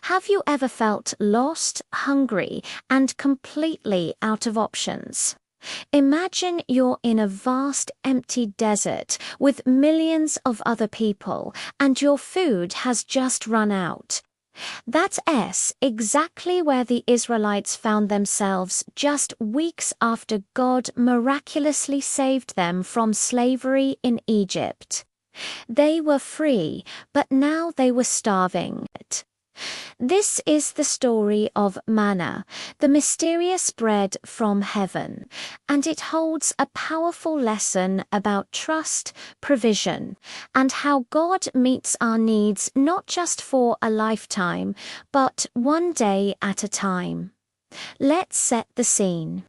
Have you ever felt lost, hungry, and completely out of options? Imagine you're in a vast empty desert with millions of other people and your food has just run out. That's exactly where the Israelites found themselves just weeks after God miraculously saved them from slavery in Egypt. They were free, but now they were starving. This is the story of manna, the mysterious bread from heaven, and it holds a powerful lesson about trust, provision, and how God meets our needs not just for a lifetime, but one day at a time. Let's set the scene.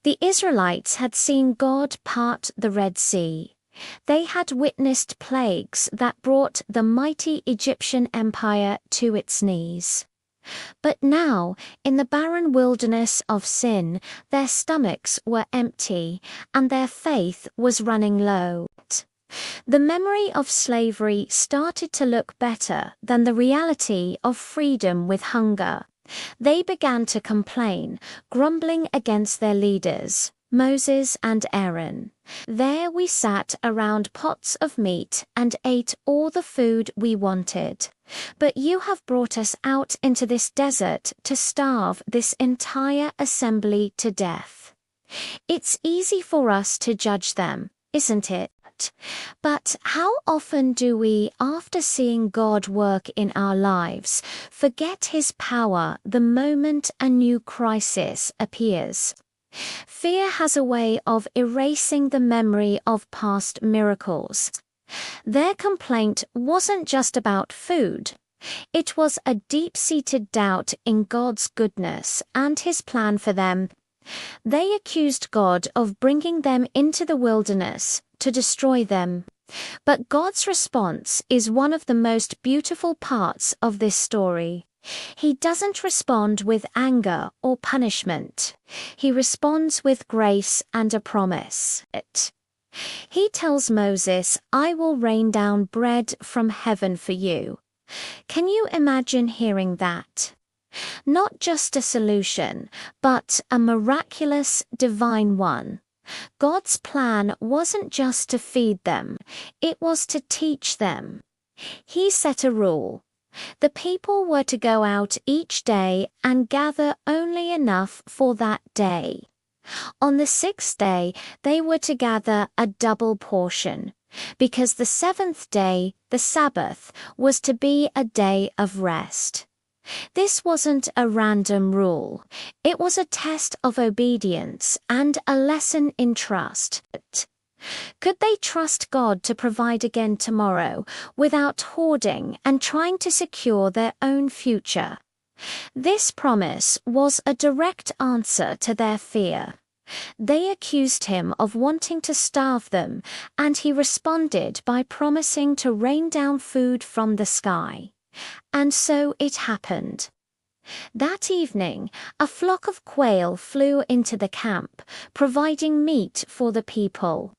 The Israelites had seen God part the Red Sea. They had witnessed plagues that brought the mighty Egyptian empire to its knees. But now, in the barren wilderness of sin, their stomachs were empty and their faith was running low. The memory of slavery started to look better than the reality of freedom with hunger. They began to complain, grumbling against their leaders, Moses and Aaron. There we sat around pots of meat and ate all the food we wanted. But you have brought us out into this desert to starve this entire assembly to death. It's easy for us to judge them, isn't it? But how often do we, after seeing God work in our lives, forget His power the moment a new crisis appears? Fear has a way of erasing the memory of past miracles. Their complaint wasn't just about food. It was a deep-seated doubt in God's goodness and His plan for them. They accused God of bringing them into the wilderness to destroy them. But God's response is one of the most beautiful parts of this story. He doesn't respond with anger or punishment. He responds with grace and a promise. He tells Moses, "I will rain down bread from heaven for you." Can you imagine hearing that? Not just a solution, but a miraculous, divine one. God's plan wasn't just to feed them, it was to teach them. He set a rule. The people were to go out each day and gather only enough for that day. On the sixth day, they were to gather a double portion, because the seventh day, the Sabbath, was to be a day of rest. This wasn't a random rule. It was a test of obedience and a lesson in trust. Could they trust God to provide again tomorrow without hoarding and trying to secure their own future? This promise was a direct answer to their fear. They accused Him of wanting to starve them, and He responded by promising to rain down food from the sky. And so it happened. That evening, a flock of quail flew into the camp, providing meat for the people.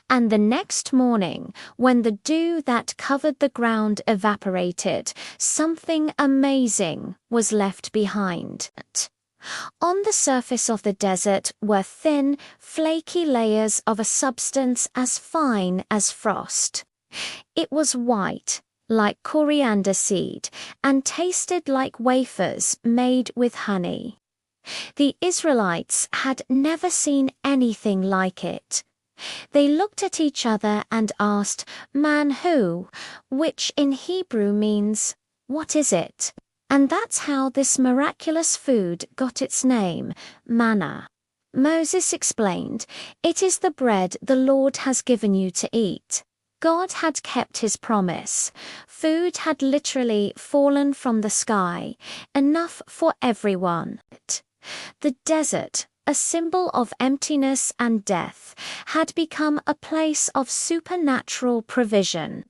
And the next morning, when the dew that covered the ground evaporated, something amazing was left behind. On the surface of the desert were thin, flaky layers of a substance as fine as frost. It was white, like coriander seed, and tasted like wafers made with honey. The Israelites had never seen anything like it. They looked at each other and asked, "Man who?" which in Hebrew means, "What is it?" And that's how this miraculous food got its name, manna. Moses explained, "It is the bread the Lord has given you to eat." God had kept His promise. Food had literally fallen from the sky, enough for everyone. The desert, a symbol of emptiness and death, had become a place of supernatural provision.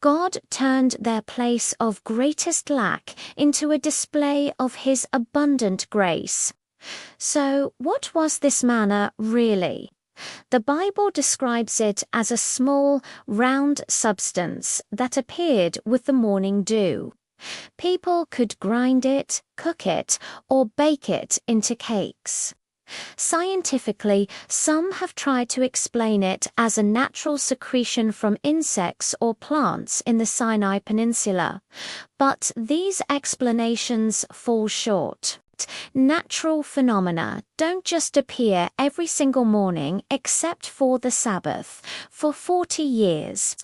God turned their place of greatest lack into a display of His abundant grace. So, what was this manna really? The Bible describes it as a small, round substance that appeared with the morning dew. People could grind it, cook it, or bake it into cakes. Scientifically, some have tried to explain it as a natural secretion from insects or plants in the Sinai Peninsula, but these explanations fall short. Natural phenomena don't just appear every single morning except for the Sabbath, for 40 years.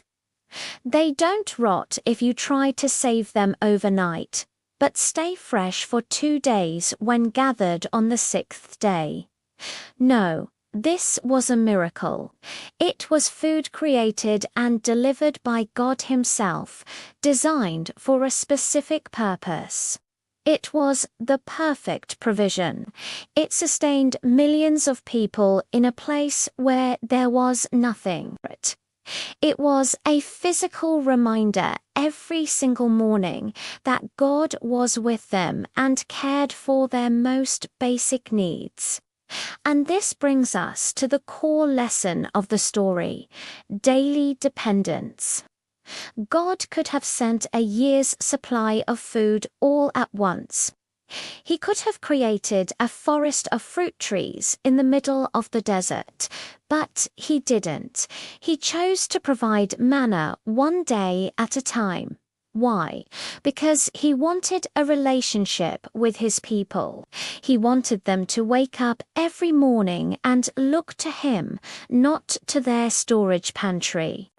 They don't rot if you try to save them overnight, but stay fresh for 2 days when gathered on the 6th day. No, this was a miracle. It was food created and delivered by God Himself, designed for a specific purpose. It was the perfect provision. It sustained millions of people in a place where there was nothing. It was a physical reminder every single morning that God was with them and cared for their most basic needs. And this brings us to the core lesson of the story: daily dependence. God could have sent a year's supply of food all at once. He could have created a forest of fruit trees in the middle of the desert, but He didn't. He chose to provide manna one day at a time. Why? Because He wanted a relationship with His people. He wanted them to wake up every morning and look to Him, not to their storage pantry.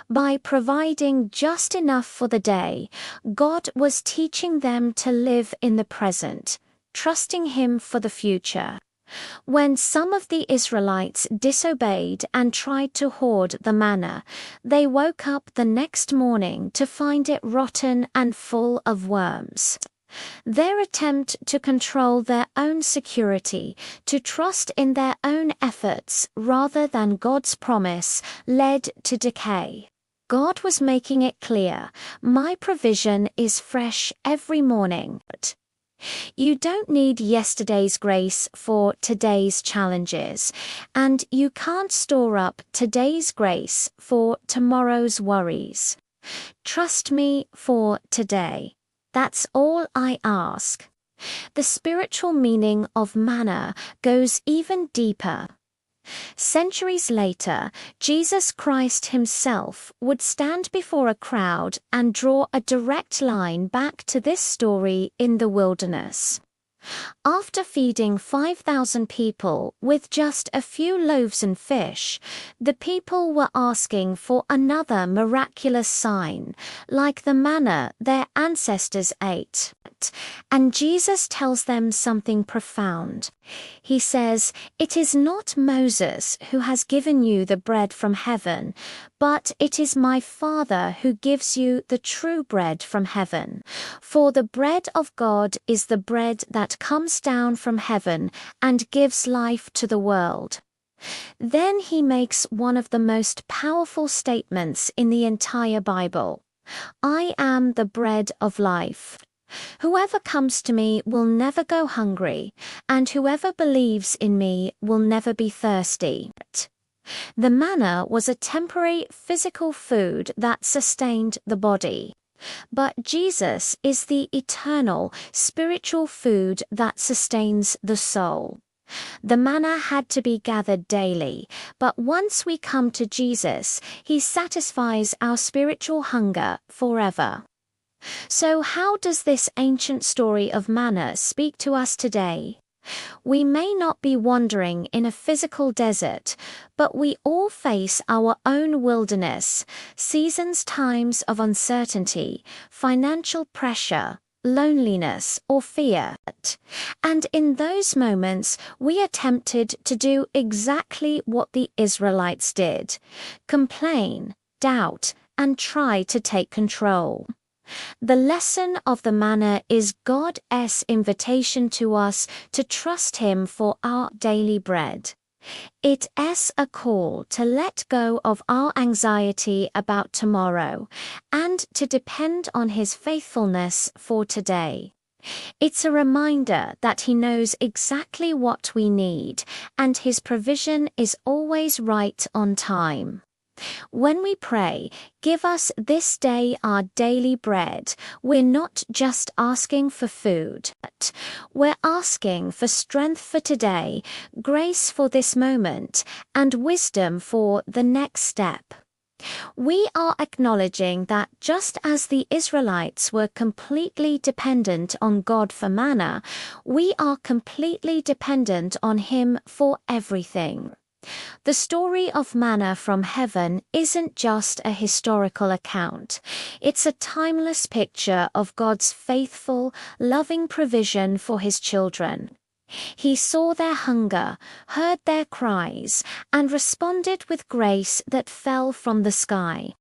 By providing just enough for the day, God was teaching them to live in the present, trusting Him for the future. When some of the Israelites disobeyed and tried to hoard the manna, they woke up the next morning to find it rotten and full of worms. Their attempt to control their own security, to trust in their own efforts rather than God's promise, led to decay. God was making it clear, my provision is fresh every morning. You don't need yesterday's grace for today's challenges, and you can't store up today's grace for tomorrow's worries. Trust me for today. That's all I ask. The spiritual meaning of manna goes even deeper. Centuries later, Jesus Christ Himself would stand before a crowd and draw a direct line back to this story in the wilderness. After feeding 5,000 people with just a few loaves and fish, the people were asking for another miraculous sign, like the manna their ancestors ate. And Jesus tells them something profound. He says, "It is not Moses who has given you the bread from heaven, but it is my Father who gives you the true bread from heaven. For the bread of God is the bread that comes down from heaven and gives life to the world." Then He makes one of the most powerful statements in the entire Bible. I am the bread of life. Whoever comes to me will never go hungry, and whoever believes in me will never be thirsty. The manna was a temporary physical food that sustained the body. But Jesus is the eternal, spiritual food that sustains the soul. The manna had to be gathered daily, but once we come to Jesus, He satisfies our spiritual hunger forever. So how does this ancient story of manna speak to us today? We may not be wandering in a physical desert, but we all face our own wilderness, seasons, times of uncertainty, financial pressure, loneliness, or fear. And in those moments, we are tempted to do exactly what the Israelites did: complain, doubt, and try to take control. The lesson of the manna is God's invitation to us to trust Him for our daily bread. It is a call to let go of our anxiety about tomorrow and to depend on His faithfulness for today. It's a reminder that He knows exactly what we need, and His provision is always right on time. When we pray, "Give us this day our daily bread," we're not just asking for food. We're asking for strength for today, grace for this moment, and wisdom for the next step. We are acknowledging that just as the Israelites were completely dependent on God for manna, we are completely dependent on Him for everything. The story of manna from heaven isn't just a historical account. It's a timeless picture of God's faithful, loving provision for His children. He saw their hunger, heard their cries, and responded with grace that fell from the sky.